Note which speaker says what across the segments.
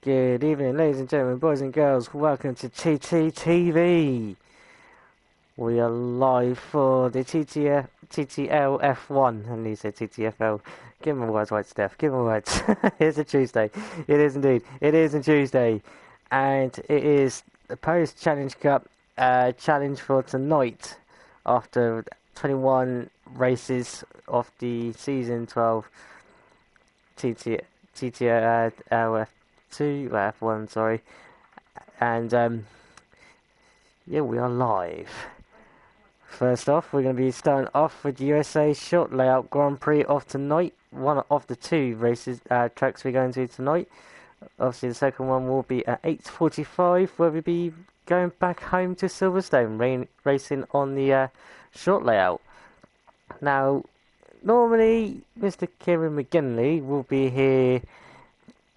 Speaker 1: Good evening, ladies and gentlemen, boys and girls. Welcome to TTTV. We are live for the TTL F1. And you said TTFL. Give me words, right, Steph. Give me words. It's a Tuesday. It is indeed. It is a Tuesday. And it is the Post Challenge Cup challenge for tonight after 21 races of the season 12 TTL F2, F1, sorry. And yeah, we are live. First off, we're going to be starting off with the USA Short Layout Grand Prix of tonight. One of the two races tracks we're going to tonight. Obviously, the second one will be at 8:45, where we'll be going back home to Silverstone, racing on the short layout. Now, normally, Mr. Kieran McGinley will be here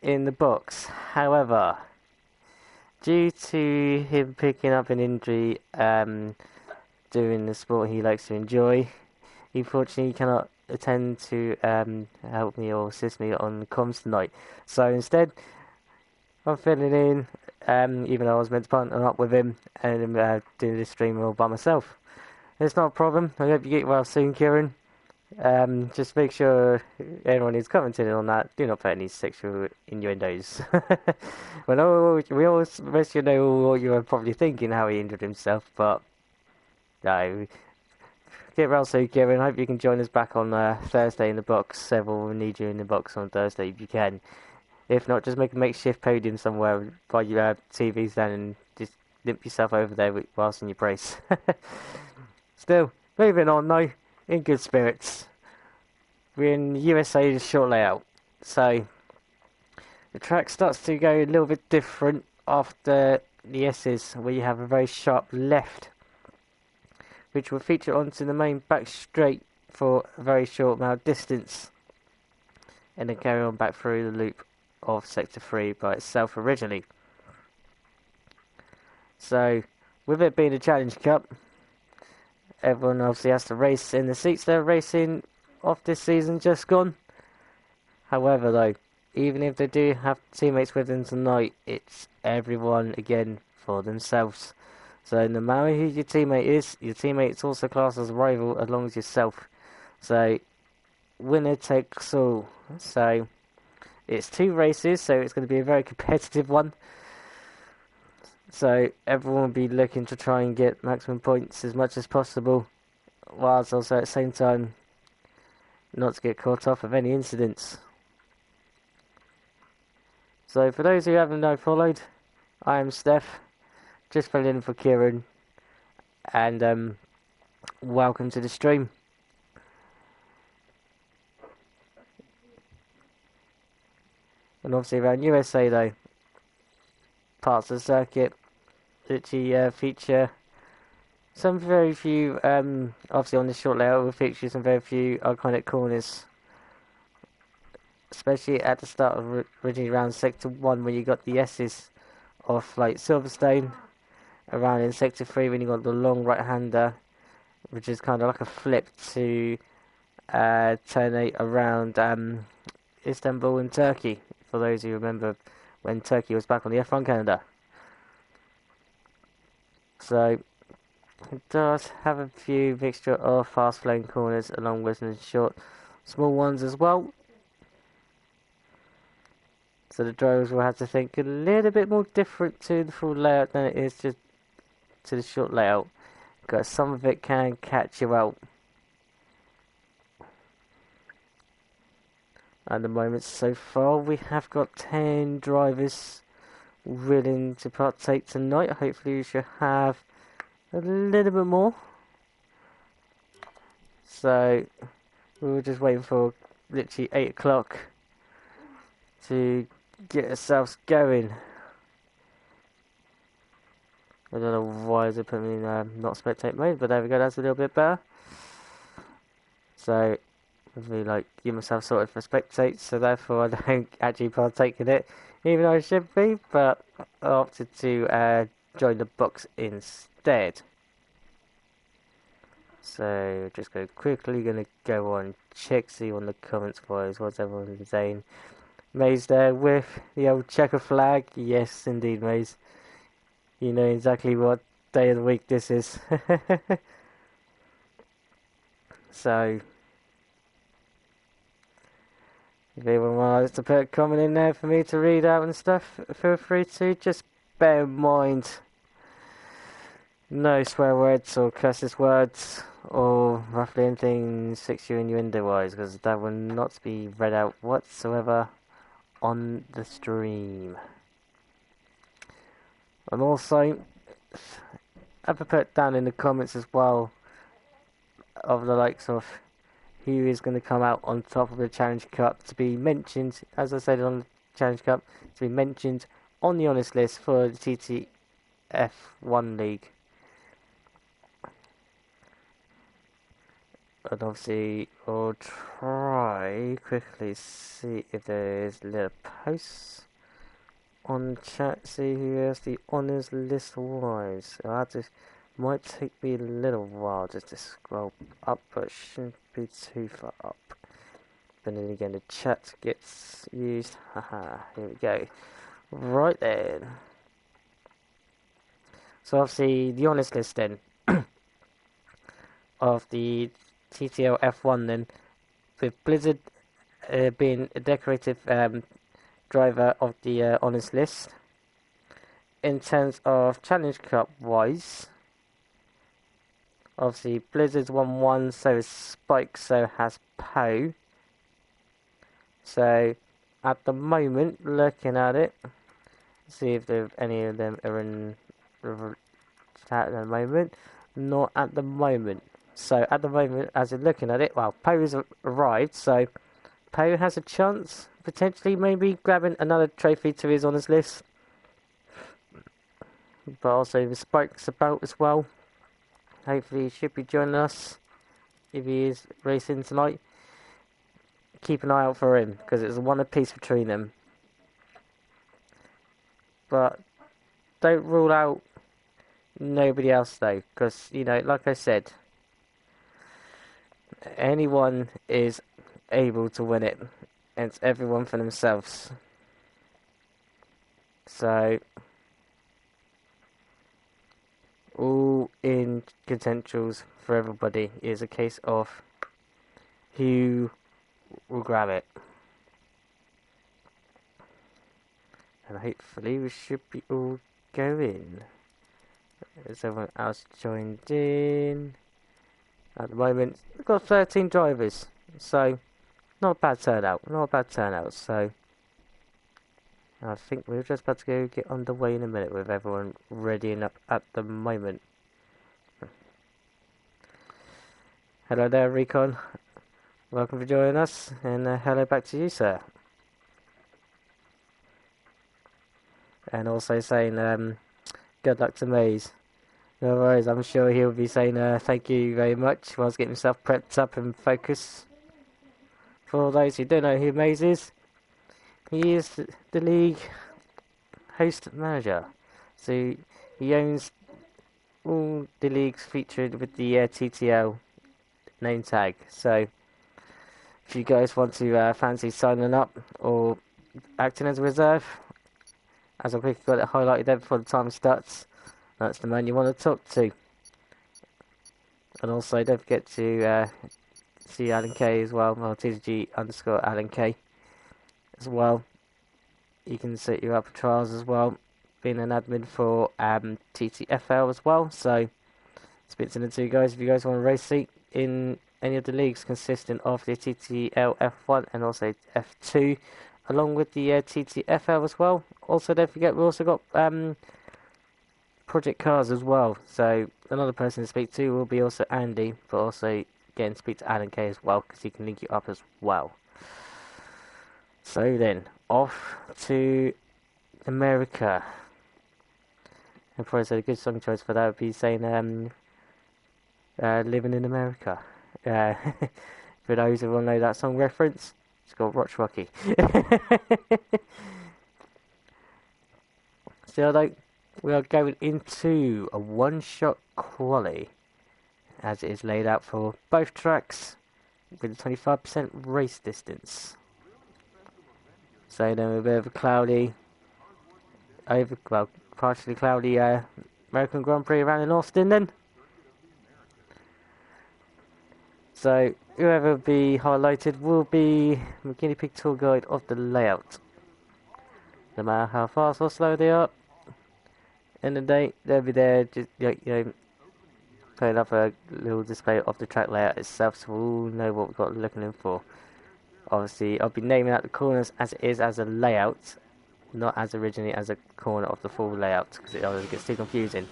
Speaker 1: in the box. However, due to him picking up an injury doing the sport he likes to enjoy, he unfortunately cannot attend to help me or assist me on comms tonight. So instead, I'm filling in, even though I was meant to partner up with him and doing this stream all by myself. It's not a problem. I hope you get well soon, Kieran. Just make sure everyone is commenting on that. Do not put any sexual innuendos. Well, we always most you know what you are probably thinking, how he injured himself, but no. Get well soon, Kieran. Hope you can join us back on Thursday in the box. Several will need you in the box on Thursday if you can. If not, just make a makeshift podium somewhere by your TV stand and just limp yourself over there whilst in your brace. Still, moving on though, in good spirits. We're in USA's short layout, so the track starts to go a little bit different after the S's, where you have a very sharp left, which will feature onto the main back straight for a very short amount of distance, and then carry on back through the loop of Sector 3 by itself originally. So, with it being a Challenge Cup, everyone obviously has to race in the seats they're racing off this season just gone. However though, even if they do have teammates with them tonight, it's everyone again for themselves. So no matter who your teammate is, your teammate's also classed as a rival as long as yourself. So winner takes all. So it's two races, so it's going to be a very competitive one. So everyone will be looking to try and get maximum points as much as possible, whilst also at the same time not to get caught off of any incidents. So for those who haven't followed, I am Steph, just filling in for Kieran, and welcome to the stream. And obviously around USA though, parts of the circuit literally feature some very few, obviously on this short layout will feature some very few iconic corners, especially at the start of originally around Sector 1 when you got the S's off like Silverstone, around in Sector 3 when you got the long right-hander, which is kind of like a flip to turn around Istanbul in Turkey, for those who remember when Turkey was back on the F1 calendar. So it does have a few mixture of fast flowing corners along with some short, small ones as well. So the drivers will have to think a little bit more different to the full layout than it is just to the short layout, because some of it can catch you out. At the moment so far we have got 10 drivers willing to partake tonight. Hopefully we should have a little bit more. So we were just waiting for literally 8 o'clock to get ourselves going. I don't know why they put me in not spectate mode, but there we go, that's a little bit better. So really like give myself sorted for spectate, so therefore I don't actually partake in it, even though I should be, but I opted to join the box instead. So just quickly gonna go on check, see on the comments wise what's everyone saying. Maze there with the old checker flag. Yes, indeed, Maze. You know exactly what day of the week this is. So, if anyone wants to put a comment in there for me to read out and stuff, feel free to. Just bear in mind, no swear words or curses words or roughly anything sexual innuendo wise, because that will not be read out whatsoever on the stream. And also, have a put down in the comments as well of the likes of who is going to come out on top of the Challenge Cup to be mentioned, as I said on the Challenge Cup, to be mentioned on the honest list for the TTF1 League. And obviously, I'll try quickly see if there is little posts on chat, see who has the honours list wise. Might take me a little while just to scroll up, but it shouldn't be too far up. But then again, the chat gets used. Haha, here we go. Right then. So obviously, the honest list then of the TTL F1 then, with Blizzard being a decorative driver of the honest list. In terms of Challenge Cup wise, obviously Blizzard's won one, so is Spike, so has Poe. So at the moment, looking at it, see if any of them are in chat at the moment. Not at the moment. So at the moment, as you're looking at it, well, Poe has arrived, so Poe has a chance, potentially maybe grabbing another trophy to his honours list. But also the Spike's about as well. Hopefully he should be joining us if he is racing tonight. Keep an eye out for him, because it's one apiece between them. But don't rule out nobody else though, because, you know, like I said, anyone is able to win it. And it's everyone for themselves. So, all in potentials for everybody is a case of who will grab it. And hopefully we should be all going. Has everyone else joined in? At the moment, we've got 13 drivers, so not a bad turnout. Not a bad turnout. So I think we're just about to go get underway in a minute with everyone readying up at the moment. Hello there, Recon. Welcome for joining us, and hello back to you, sir. And also saying good luck to Maze. No worries, I'm sure he'll be saying thank you very much whilst getting himself prepped up and focused. For those who don't know who Maze is, he is the league host manager. So he owns all the leagues featured with the TTL name tag. So if you guys want to fancy signing up or acting as a reserve, as I've quickly got it highlighted there before the time starts, that's the man you want to talk to. And also don't forget to see Alan K as well, TTG _ Alan K as well. You can set you up for trials as well, being an admin for TTFL as well. So speak to the two guys if you guys want a race seat in any of the leagues consisting of the TTL F1 and also F2, along with the TTFL as well. Also don't forget we've also got project cars as well. So another person to speak to will be also Andy, but also getting to speak to Alan K as well, because he can link you up as well. So then, off to America. And probably said a good song choice for that would be saying Living in America. For those who will know that song reference, it's called Rock Rocky. Still though, we are going into a one-shot quali, as it is laid out for both tracks, with a 25% race distance. So then a bit of a cloudy, partially cloudy American Grand Prix around in Austin then. So whoever will be highlighted will be the guinea pig tour guide of the layout. No matter how fast or slow they are, in the day they'll be there just putting up a little display of the track layout itself, so we'll know what we've got looking in for. Obviously, I'll be naming out the corners as it is as a layout, not as originally as a corner of the full layout, because it always gets too confusing.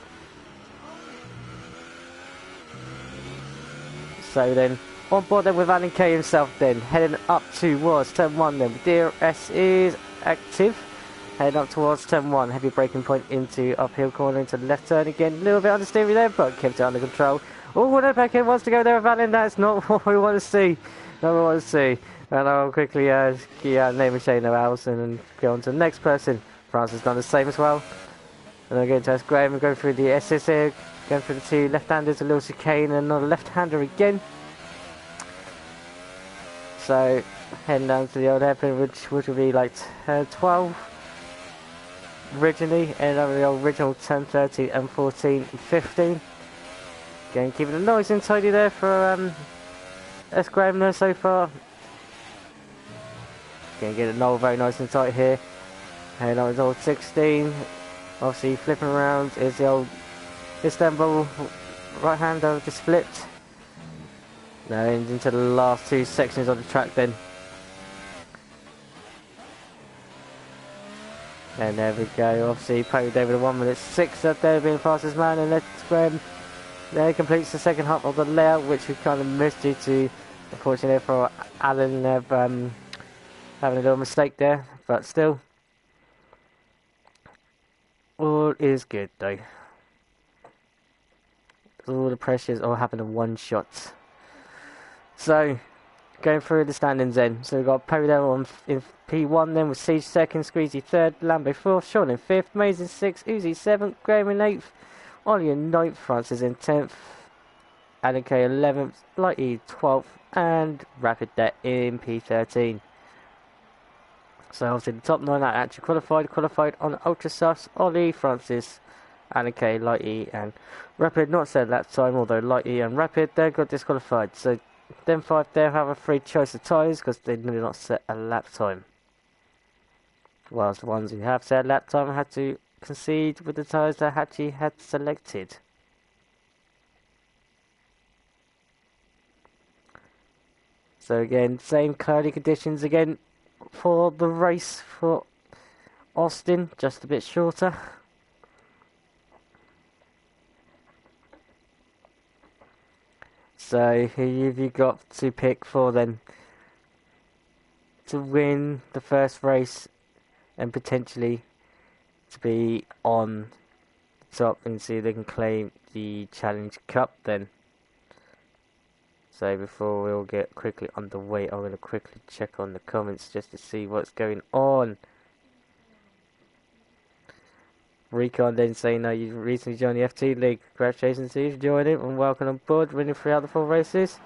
Speaker 1: So then, on board then with Alan Kay himself then, heading up towards turn 1 then, DRS is active, heading up towards turn 1, heavy braking point into uphill corner into left turn again, a little bit understeery there, but kept it under control. Oh, no, Beckett wants to go there with Alan, that's not what we want to see, not what we want to see. And I'll quickly name and Shane Allison and go on to the next person. France has done the same as well. And I'm going to ask Graham and go through the SS here, going through the two left-handers, a little chicane and another left-hander again. So heading down to the old hairpin, which will be like 12 originally, and over the original 10, 13 and 14 and 15. Again, keeping it nice and tidy there for S. Graham there so far. Gonna get it null very nice and tight here. And on his old 16. Obviously flipping around is the old Istanbul right hander just flipped. Now into the last two sections of the track then. And there we go, obviously Poe over the 1:06 up there being fastest man, and let's Graham there completes the second half of the layout, which we kind of missed due to, unfortunately for Alan, having a little mistake there, but still, all is good though. All the pressures all happen in one shot. So, going through the standings then. So we've got Poe there in P1 then with Siege second, Squeezy third, Lambo fourth, Sean in fifth, Maze in sixth, Uzi seventh, Graham in eighth, Ollie in ninth, Francis in 10th, Adam K 11th, Lighty 12th, and Rapid there in P13. So obviously the top 9 that actually qualified on Ultra Sus, Ollie, Francis, Alan K, Lighty and Rapid not set lap time, although Lighty and Rapid they got disqualified. So them 5 there have a free choice of tyres because they did not set a lap time. Whilst the ones who have set a lap time had to concede with the tyres that Hachi had selected. So again, same cloudy conditions again for the race for Austin, just a bit shorter. So who have you got to pick for then to win the first race and potentially to be on top and see if they can claim the Challenge Cup then? So before we all get quickly underway, I'm going to quickly check on the comments just to see what's going on. Recon then saying, no, you recently joined the FT League. Congratulations to you for joining and welcome on board, winning 3 out of 4 races.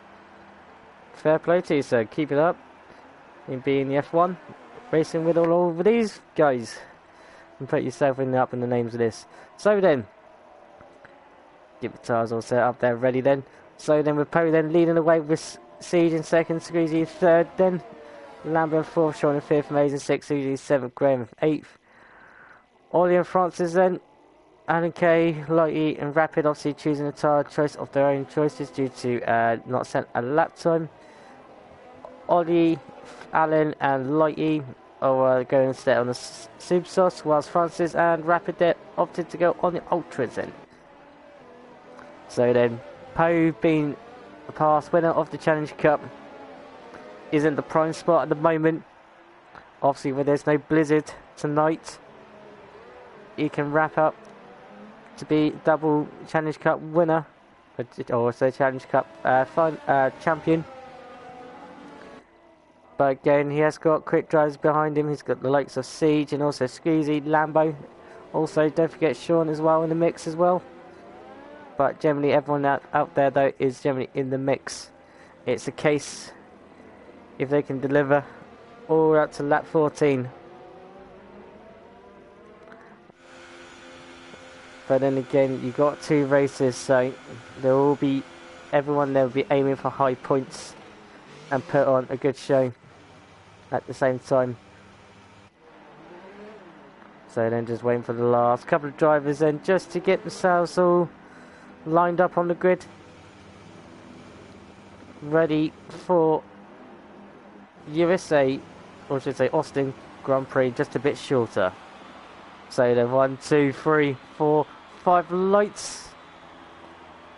Speaker 1: Fair play to you, sir. Keep it up in being the F1, racing with all of these guys. And put yourself up in the names of this. So then, get the tires all set up there, ready then. So then with Poe then leading the way with Siege in second, Squeezy in third then. Lambert in fourth, Sean in fifth, Maze in sixth, Uzi in seventh, Graham in eighth. Ollie and Francis then, Alan K, Lighty and Rapid obviously choosing a tyre choice of their own choices due to not set a lap time. Ollie, Alan and Lighty are going instead on the Super Sauce, whilst Francis and Rapid there opted to go on the Ultras then. So then, Poe being the past winner of the Challenge Cup is in the prime spot at the moment. Obviously, where there's no blizzard tonight, he can wrap up to be double Challenge Cup winner, or also Challenge Cup champion. But again, he has got quick drives behind him. He's got the likes of Siege and also Squeezy, Lambo. Also, don't forget Sean as well in the mix as well. But generally, everyone out there though is generally in the mix. It's a case if they can deliver all up to lap 14 But then again, you got two races, so there will be everyone there will be aiming for high points and put on a good show at the same time. So then just waiting for the last couple of drivers then just to get themselves all lined up on the grid, ready for USA, or should I say Austin Grand Prix, just a bit shorter. So then 1, 2, 3, 4, 5 lights,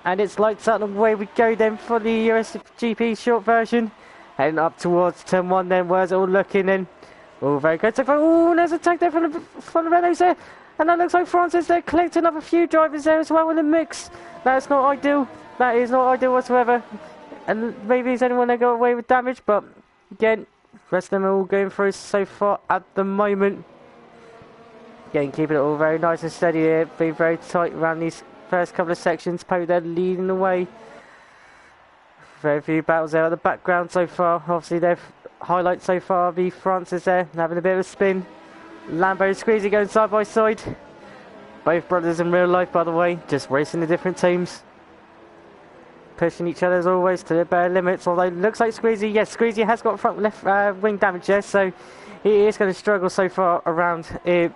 Speaker 1: and it's lights out and away we go then for the US GP short version, heading up towards turn 1 then. Where's it all looking then? Oh, very good so far. Oh, there's a tag there from the Renaults there, and that looks like Francis there collecting up a few drivers there as well in the mix. That's not ideal, that is not ideal whatsoever, and maybe there's anyone that got away with damage, but again, the rest of them are all going through so far at the moment. Again, keeping it all very nice and steady here, being very tight around these first couple of sections. Poe there leading the way. Very few battles there at the background so far. Obviously, their highlight so far be Francis there having a bit of a spin. Lambo and Squeezy going side by side. Both brothers in real life, by the way, just racing the different teams. Pushing each other as always to their bare limits. Although it looks like Squeezy, yes, Squeezy has got front left wing damage there, so he is going to struggle so far around it,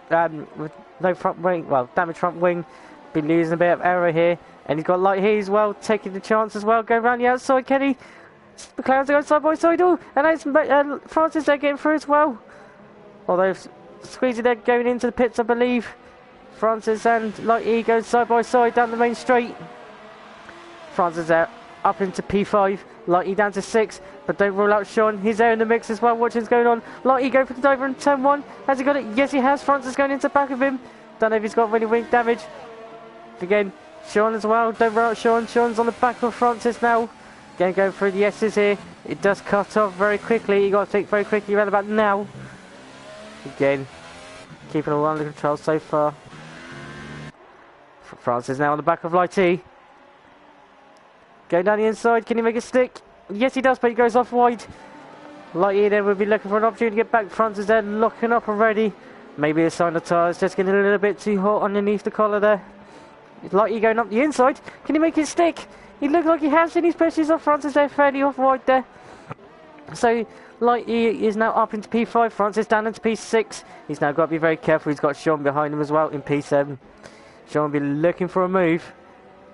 Speaker 1: with no front wing, well, damage front wing. Be losing a bit of error here, and he's got light here as well, taking the chance as well. Go around the outside, Kenny. McLaren's going side by side, oh, and it's Francis there getting through as well. Although Squeezy there going into the pits, I believe. Francis and Light E going side by side down the main straight. Francis there up into P5, Light E down to 6, but don't rule out Sean. He's there in the mix as well, watching what's going on. Light E go for the diver in turn 1. Has he got it? Yes, he has. Francis going into the back of him. Don't know if he's got really wing damage. Again, Sean as well. Don't rule out Sean. Sean's on the back of Francis now. Again, going through the S's here. It does cut off very quickly. You got to think very quickly around about now. Again, keeping it all under control so far. Francis now on the back of Light E. Going down the inside, can he make it stick? Yes, he does, but he goes off wide. Light E then will be looking for an opportunity to get back. Francis there, locking up already. Maybe a sign of tyres, just getting a little bit too hot underneath the collar there. Light E going up the inside. Can he make it stick? He looks like he has, and he's pushes off Francis there, fairly off wide there. So Light E is now up into P5. Francis down into P6. He's now got to be very careful. He's got Sean behind him as well in P7. Sean will be looking for a move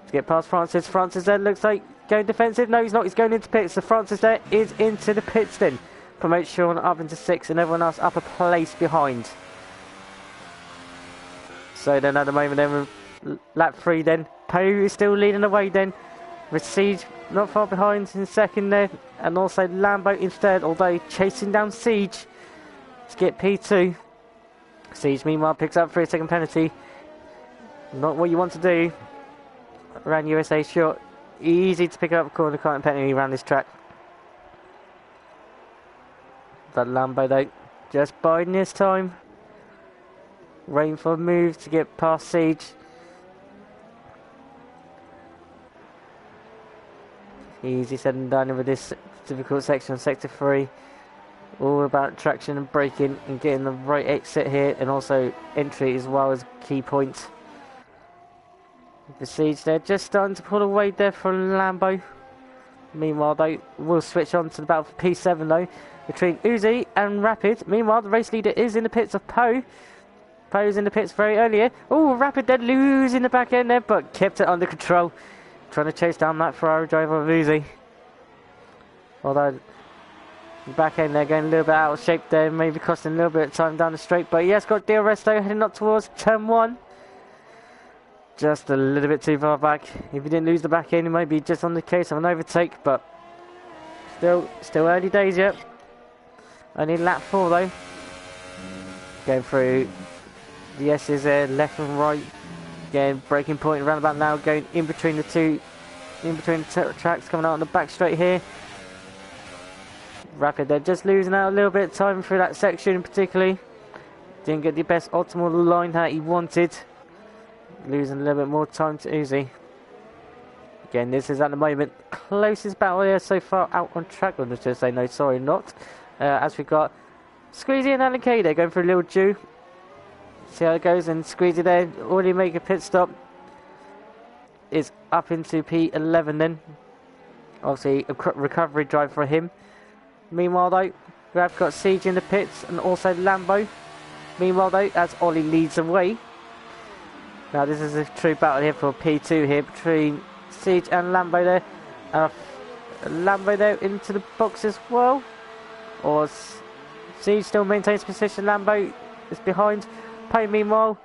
Speaker 1: to get past Francis. Francis there looks like going defensive. No, he's not. He's going into pits. So Francis there is into the pits then. Promotes Sean up into 6 and everyone else up a place behind. So then at the moment then lap 3 then. Poe is still leading the way then. With Siege not far behind in second there. And also Lambo in third, although chasing down Siege to get P2. Siege meanwhile picks up 3-second penalty. Not what you want to do around USA short. Easy to pick up a corner car and penalty around this track. That Lambo though, just biding his time. Waiting for a move to get past Siege. Easy said and done with this difficult section on sector 3. All about traction and braking and getting the right exit here, and also entry as well as key points. The Siege there just starting to pull away there from Lambo. Meanwhile though, we'll switch on to the battle for P7 though, between Uzi and Rapid. Meanwhile the race leader is in the pits of Poe. Poe's in the pits very earlier. Oh, Rapid then losing the back end there, but kept it under control. Trying to chase down that Ferrari driver of Uzi. Although the back end they're going a little bit out of shape there, maybe costing a little bit of time down the straight. But he has got DRS though, heading up towards turn 1. Just a little bit too far back. If he didn't lose the back end, he might be just on the case of an overtake, but still early days yet. Only lap 4 though. Going through the S's there, left and right. Again, breaking point around about now, going in between the two, tracks, coming out on the back straight here. Rapid there, just losing out a little bit of time through that section particularly. Didn't get the best optimal line that he wanted. Losing a little bit more time to Uzi. Again, this is at the moment closest battle here so far out on track. I'm just going to say no, sorry, not. As we've got Squeezy and Alan Kay there going for a little Jew. See how it goes, and Squeezy there already make a pit stop. is up into P11 then. Obviously, a recovery drive for him. Meanwhile, though, we have got Siege in the pits and also Lambo. Meanwhile, though, as Ollie leads away. Now, this is a true battle here for P2 here between Siege and Lambo there. Lambo there into the box as well. Or Siege still maintains position. Lambo is behind. Poe, meanwhile,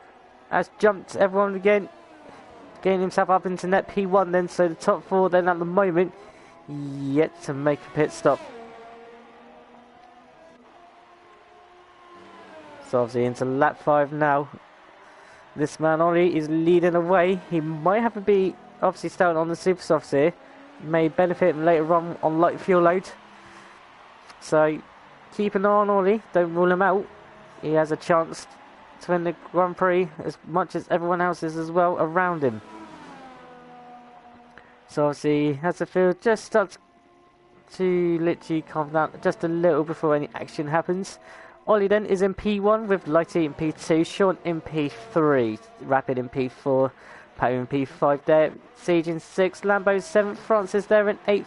Speaker 1: has jumped everyone again. Getting himself up into net P1 then. So the top four then at the moment yet to make a pit stop. So obviously into lap 5 now. This man Ollie is leading away. He might have to be obviously starting on the super softs here. May benefit him later on light fuel load. So keep an eye on Ollie. Don't rule him out. He has a chance to win the Grand Prix as much as everyone else is as well around him. So obviously as the field just starts to literally calm down just a little before any action happens. Ollie then is in P1 with Lighty in P2, Sean in P3, Rapid in P4, Poe in P5 there, Siege in 6th, Lambo 7th, Francis there in 8th,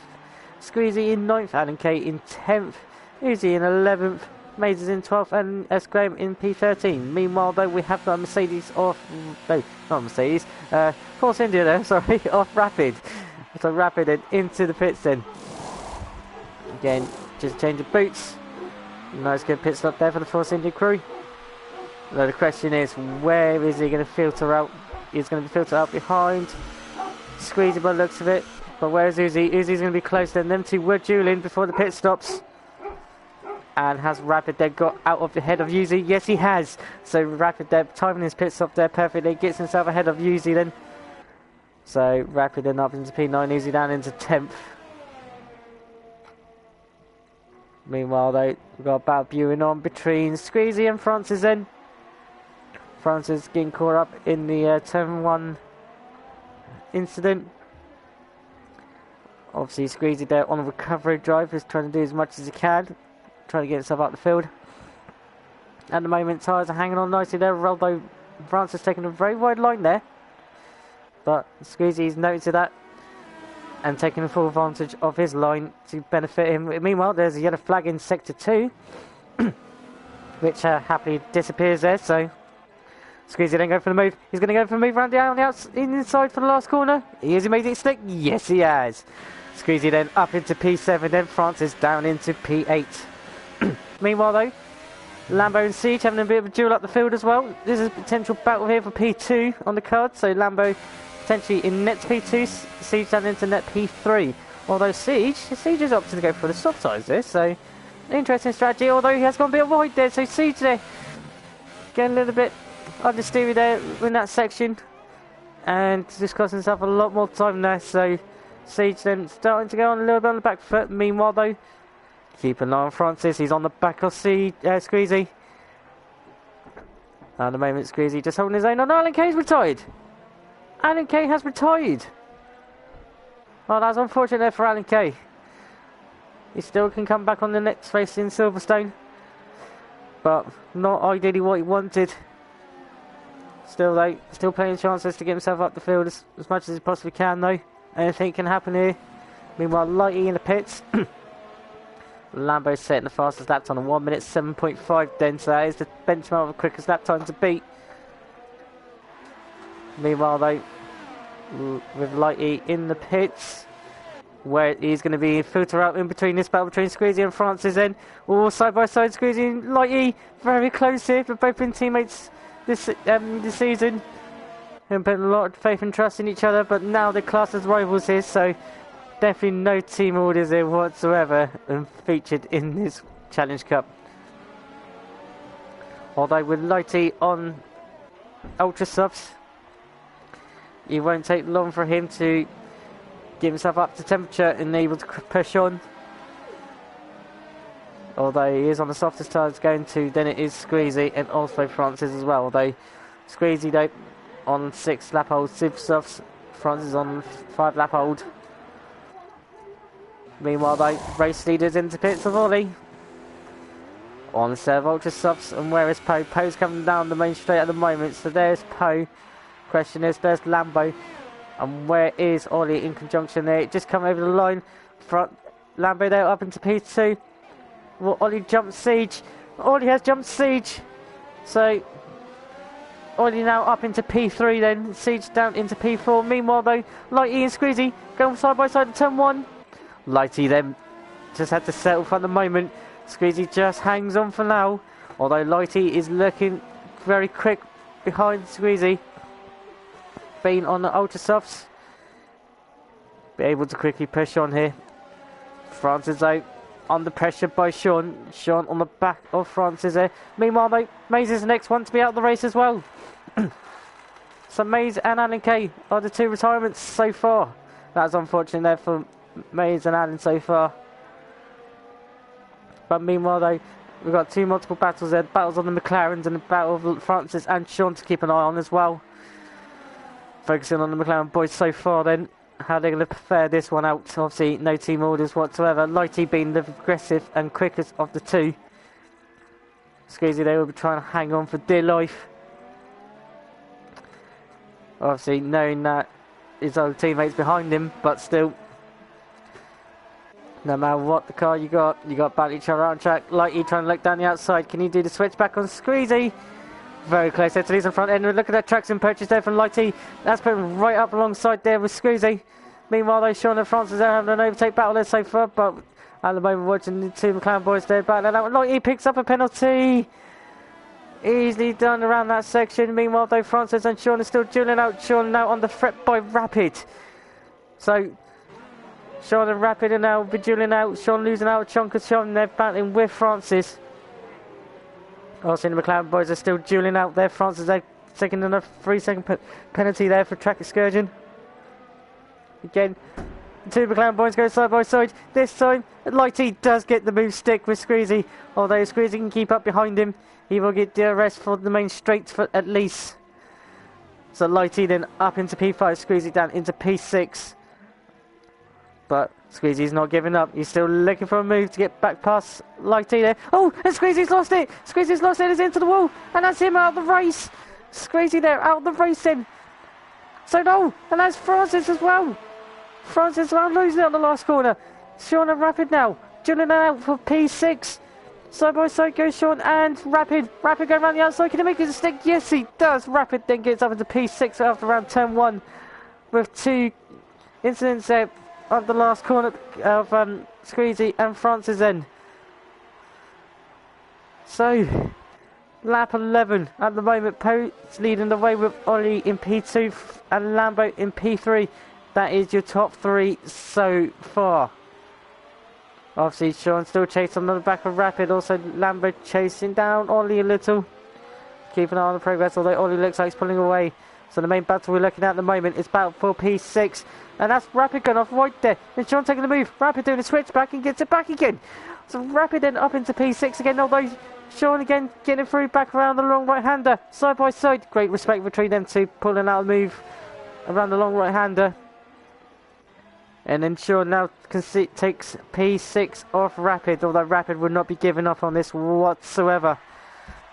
Speaker 1: Squeezy in 9th, Alan K in 10th, Uzi in 11th, Mazes in 12th, and S. Graham in P13. Meanwhile, though, we have got Mercedes off, no, not Mercedes, Force India there, sorry, off Rapid. So Rapid and into the pits then. Again, just change of boots. Nice good pit stop there for the Force India crew. Now the question is, where is he going to filter out? He's going to be filtered out behind. Squeezy by the looks of it. But where is Uzi? Uzi's going to be close then. Them two were dueling before the pit stops. And has Rapid then got out of the head of Uzi? Yes, he has. So Rapid there timing his pit stop there perfectly. Gets himself ahead of Uzi then. So Rapid then up into P9. Uzi down into 10th. Meanwhile, though, we've got a battle viewing on between Squeezy and Francis then. Francis getting caught up in the turn 1 incident. Obviously, Squeezy there on a recovery drive is trying to do as much as he can. Trying to get himself up the field. At the moment, tyres are hanging on nicely there, although Francis taking a very wide line there. But Squeezy's noted that and taking full advantage of his line to benefit him. Meanwhile, there's a yellow flag in Sector 2, which happily disappears there, so Squeezy then go for the move. He's going to go for the move around the inside for the last corner. He has made it stick. Yes, he has. Squeezy then up into P7, then Francis down into P8. Meanwhile, though, Lambo and Siege having a bit of a duel up the field as well. This is a potential battle here for P2 on the card, so Lambo potentially in net P2, Siege down into net P3. Although Siege is opting to go for the soft tyres there, so interesting strategy. Although he has gone a bit wide there, so Siege there getting a little bit understeery there in that section, and just costing himself a lot more time there. So Siege then starting to go on a little bit on the back foot. Meanwhile, though, keep an eye on Francis. He's on the back of Squeezy. At the moment, Squeezy just holding his own on. Alan K's retired. Alan K has retired. Oh, that's unfortunate there for Alan K. He still can come back on the next race in Silverstone, but not ideally what he wanted. Still, though, still plenty of chances to get himself up the field as much as he possibly can, though. Anything can happen here. Meanwhile, Lighty in the pits. Lambo setting the fastest lap time on 1 minute 7.5 then, so that is the benchmark of the quickest lap time to beat. Meanwhile, though, with Lighty in the pits, where he's going to be filter out in between this battle between Squeezy and Francis then. All side by side, Squeezy and Lighty very close here. They've both been teammates this season and putting a lot of faith and trust in each other, but now they're classed as rivals here, so definitely no team orders here whatsoever and featured in this Challenge Cup. Although with Lighty on Ultra Subs, it won't take long for him to get himself up to temperature and able to push on. Although he is on the softest tyres going to, then it is Squeezy and also Francis as well. Although Squeezy though on 6 lap old super softs, Francis on 5 lap old. Meanwhile, though, race leaders into pits of Ollie on a set of ultra softs, and where is Poe? Poe's coming down the main straight at the moment, so there's Poe. Question is, there's Lambo. And where is Ollie in conjunction there? Just come over the line. Front Lambo there up into P2. Well, Ollie jumps Siege. Ollie has jumped Siege. So Ollie now up into P3 then. Siege down into P4. Meanwhile though, Lighty and Squeezy going side by side in turn 1. Lighty then just had to settle for the moment. Squeezy just hangs on for now. Although Lighty is looking very quick behind Squeezy. Being on the ultra softs. Be able to quickly push on here. Francis out under pressure by Sean. Sean on the back of Francis there. Meanwhile though, Maze is the next one to be out of the race as well. So Maze and Alan Kay are the 2 retirements so far. That's unfortunate there for Maze and Alan so far. But meanwhile though, we've got 2 multiple battles there. Battles on the McLarens and the battle of Francis and Sean to keep an eye on as well. Focusing on the McLaren boys so far then. How they're going to fare this one out. Obviously no team orders whatsoever. Lighty being the aggressive and quickest of the 2. Squeezy they will be trying to hang on for dear life. Obviously knowing that his old teammates behind him, but still, no matter what the car you got battle each other out on track. Lighty trying to look down the outside. Can he do the switch back on Squeezy? Very close there to these in front end. Look at that traction purchase there from Lighty. That's put him right up alongside there with Squeezy. Meanwhile though, Sean and Francis are having an overtake battle there so far, but at the moment watching the 2 McLaren boys there battling out. Lighty picks up a penalty. Easily done around that section. Meanwhile though, Francis and Sean are still dueling out. Sean now on the threat by Rapid. So Sean and Rapid are now dueling out. Sean losing out a chunk of Sean. They're battling with Francis. Also the McLaren boys are still dueling out there. Francis are taking another 3-second penalty there for track excursion. Again, the 2 McLaren boys go side by side. This time, Lighty does get the move stick with Squeezy. Although Squeezy can keep up behind him, he will get DRS for the main straight for at least. So Lighty then up into P5, Squeezy down into P6. But Squeezy's not giving up. He's still looking for a move to get back past Lighty there. Oh, and Squeezy's lost it. Squeezy's lost it. He's into the wall. And that's him out of the race. Squeezy there, out of the race then. So no, and that's Francis as well. Francis now losing it on the last corner. Sean and Rapid now. Julian out for P6. Side by side goes Sean and Rapid. Rapid going around the outside. Can he make it a stick? Yes, he does. Rapid then gets up into P6 after around turn 1. With 2 incidents there of the last corner of Squeezy and Francis then. So, lap 11 at the moment. Post leading the way with Ollie in P2 and Lambo in P3. That is your top 3 so far. Obviously, Sean still chasing on the back of Rapid. Also, Lambo chasing down Ollie a little. Keep an eye on the progress, although Ollie looks like he's pulling away. So the main battle we're looking at the moment is battle for P6. And that's Rapid going off right there. And Sean taking the move. Rapid doing a switch back and gets it back again. So Rapid then up into P6 again. Although Sean again getting through back around the long right-hander. Side by side. Great respect between them two. Pulling out a move around the long right-hander. And then Sean now takes P6 off Rapid. Although Rapid would not be giving up on this whatsoever.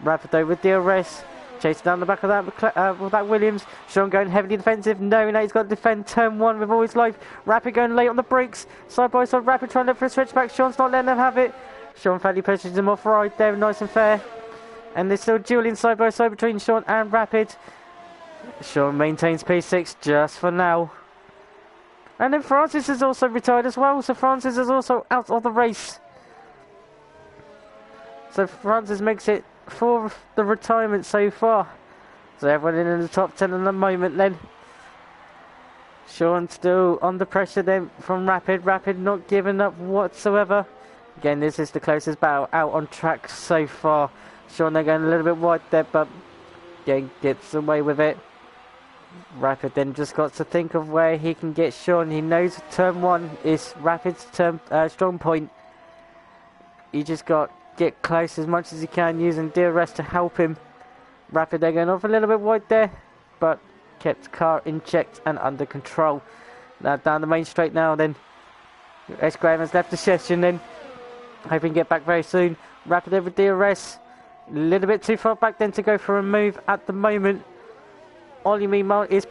Speaker 1: Rapid though with DRS. Chasing down the back of that Williams. Sean going heavily defensive, knowing that he's got to defend turn 1 with all his life. Rapid going late on the brakes. Side by side, Rapid trying to look for a switchback. Sean's not letting them have it. Sean fairly pushes him off right there, nice and fair. And they're still dueling side by side between Sean and Rapid. Sean maintains P6 just for now. And then Francis is also retired as well, so Francis is also out of the race. So Francis makes it for the retirement so far. So everyone in the top 10 at the moment then. Sean still under pressure then from Rapid. Rapid not giving up whatsoever. Again, this is the closest battle out on track so far. Sean they're going a little bit wide there, but again gets away with it. Rapid then just got to think of where he can get Sean. He knows turn 1 is Rapid's strong point. He just got get close as much as he can using DRS to help him. Rapid they're going off a little bit wide there, but kept the car in check and under control. Now down the main straight now then. S. Graham has left the session then. Hoping to get back very soon. Rapid over DRS. A little bit too far back then to go for a move at the moment. Ollie meanwhile is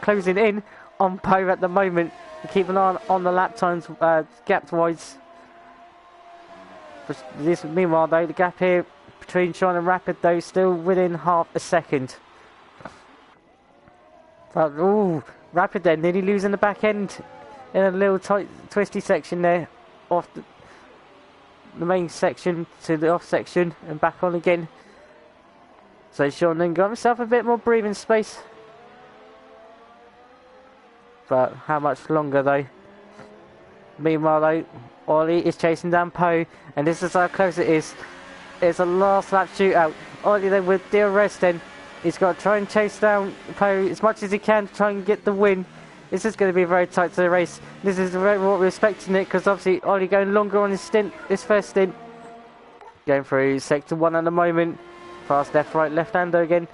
Speaker 1: closing in on Poe at the moment. Keep an eye on the lap times gap-wise. Meanwhile, though, the gap here between Sean and Rapid, though, still within half a second. But, ooh, Rapid then nearly losing the back end in a little tight, twisty section there, off the main section to the off section and back on again. So Sean then got himself a bit more breathing space. But how much longer though? Meanwhile though, Ollie is chasing down Poe, and this is how close it is. It's a last lap shootout. Ollie then with DRS then. He's got to try and chase down Poe as much as he can to try and get the win. This is going to be very tight to the race. This is what we're expecting it, because obviously Ollie going longer on his stint, his first stint. Going through sector 1 at the moment. Fast left, right, left-hander again.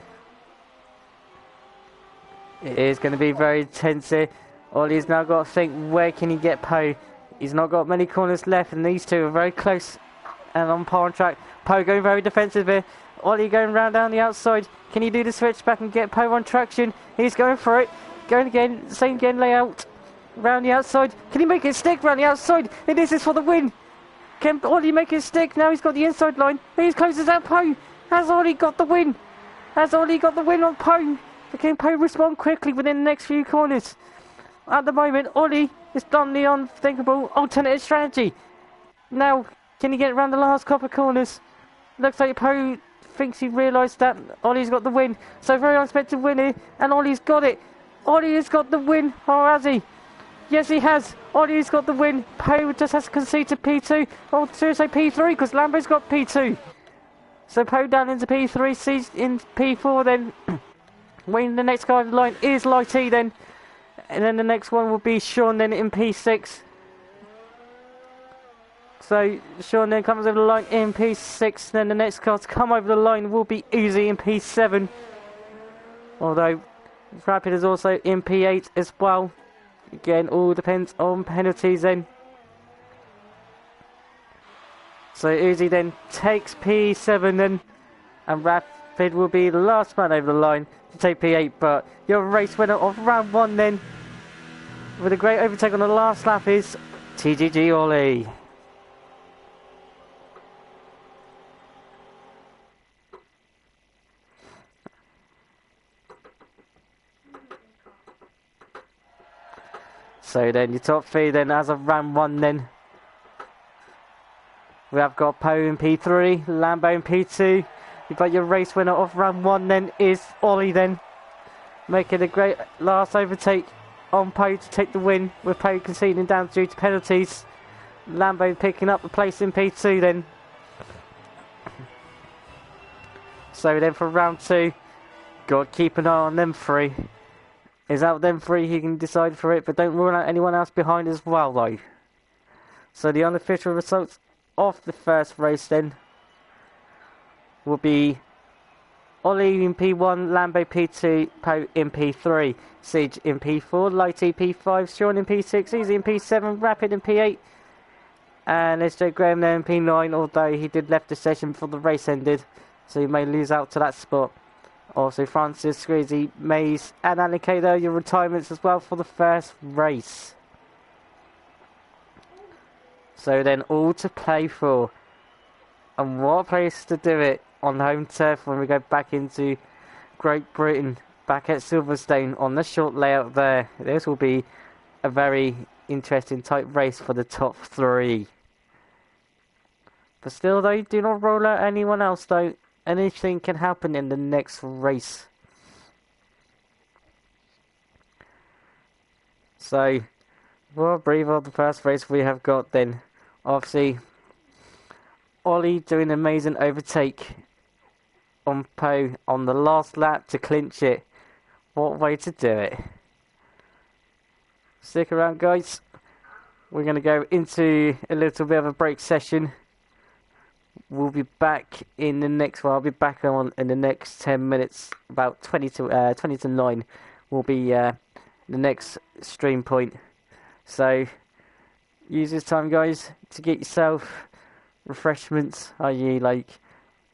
Speaker 1: It is going to be very tense here. Ollie's now got to think, where can he get Poe? He's not got many corners left, and these two are very close and on par on track. Poe going very defensive here. Ollie going round down the outside. Can he do the switch back and get Poe on traction? He's going for it. Going again, same again layout. Round the outside. Can he make it stick round the outside? And this is for the win. Can Ollie make it stick? Now he's got the inside line. He closes out Poe. Has Ollie got the win? Has Ollie got the win on Poe? Can Poe respond quickly within the next few corners? At the moment, Ollie has done the unthinkable alternative strategy. Now, can he get around the last couple of corners? Looks like Poe thinks he realised that Ollie's got the win. So very unexpected win here, and Ollie's got it. Ollie has got the win, or has he? Yes, he has. Ollie's got the win. Poe just has to concede to P2, or to say P3, because Lambo's got P2. So Poe down into P3, sees in P4 then. When the next guy on the line is Lighty then. And then the next one will be Sean then in P6. So Sean then comes over the line in P6. Then the next car to come over the line will be Uzi in P7. Although Rapid is also in P8 as well. Again, all depends on penalties then. So Uzi then takes P7 then. And Rapid will be the last man over the line to take P8. But your race winner of round 1 then, with a great overtake on the last lap, is TTG Ollie. So then your top 3 then as of round 1 then. We have got Poe in P3, Lambo in P2. But your race winner of round 1 then is Ollie then. Making a great last overtake on Poe to take the win, with Poe conceding down due to penalties. Lambo picking up the place in P2 then. So then for round 2, got to keep an eye on them 3. Is out them 3, he can decide for it, but don't rule out anyone else behind as well though. So the unofficial results of the first race then will be Ollie in P1, Lambo P2, Poe in P3, Siege in P4, Lighty P5, Sean in P6, Easy in P7, Rapid in P8, and SJ Graham there in P9, although he did left the session before the race ended, so he may lose out to that spot. Also Francis, Squeezy, Maze and Annika there, your retirements as well for the first race. So then all to play for. And what a place to do it on home turf when we go back into Great Britain, back at Silverstone on the short layout there. This will be a very interesting tight race for the top 3. But still though, do not roll out anyone else though. Anything can happen in the next race. So, we'll brief on the first race we have got then. Obviously, Ollie doing an amazing overtake on Poe on the last lap to clinch it. What way to do it. Stick around guys. We're going to go into a little bit of a break session. We'll be back in the next one. I'll be back on in the next 10 minutes. About 20 to 9 will be the next stream point. So use this time guys to get yourself refreshments, i.e. like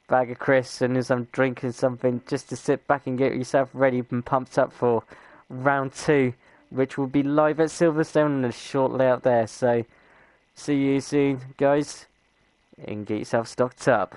Speaker 1: bag of crisps and some drinking something, just to sit back and get yourself ready and pumped up for round 2, which will be live at Silverstone and a short layout there. So see you soon, guys, and get yourself stocked up.